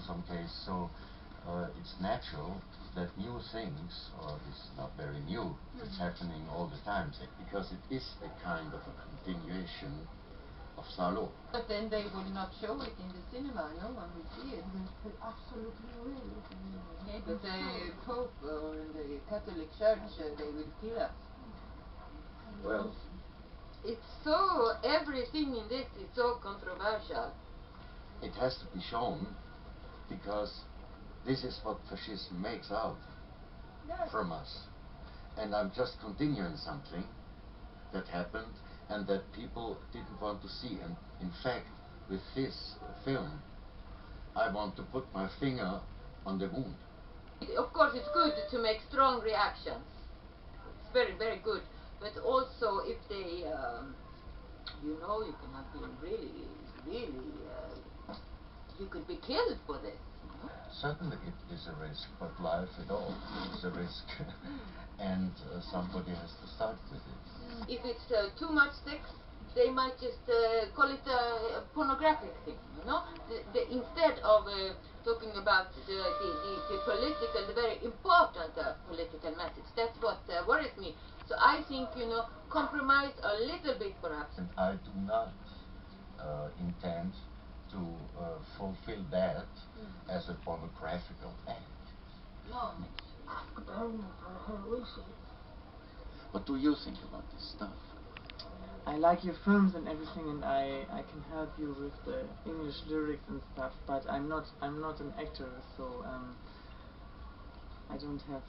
some case. So it's natural that new things, or it's not very new, it's happening all the time, because it is a kind of a continuation of Salò. But then they will not show it in the cinema, no one will see it. Absolutely really. Yeah, but the Pope or the Catholic Church, they will kill us. Well, it's so, everything in this is so controversial. It has to be shown, because this is what fascism makes out from us. And I'm just continuing something that happened and that people didn't want to see. And in fact, with this film, I want to put my finger on the wound. Of course, it's good to make strong reactions. It's very, very good. But also, if they, you know, you can have been really, really, you could be killed for this. Certainly it is a risk, but life at all is a risk. And somebody has to start with it. If it's too much sex, they might just call it a pornographic thing, you know? Instead of talking about the political, the very important political message. That's what worries me. So I think, you know, compromise a little bit perhaps. And I do not intend to fulfill that as a pornographical act. No. What do you think about this stuff? I like your films and everything, and I can help you with the English lyrics and stuff, but I'm not an actor, so I don't have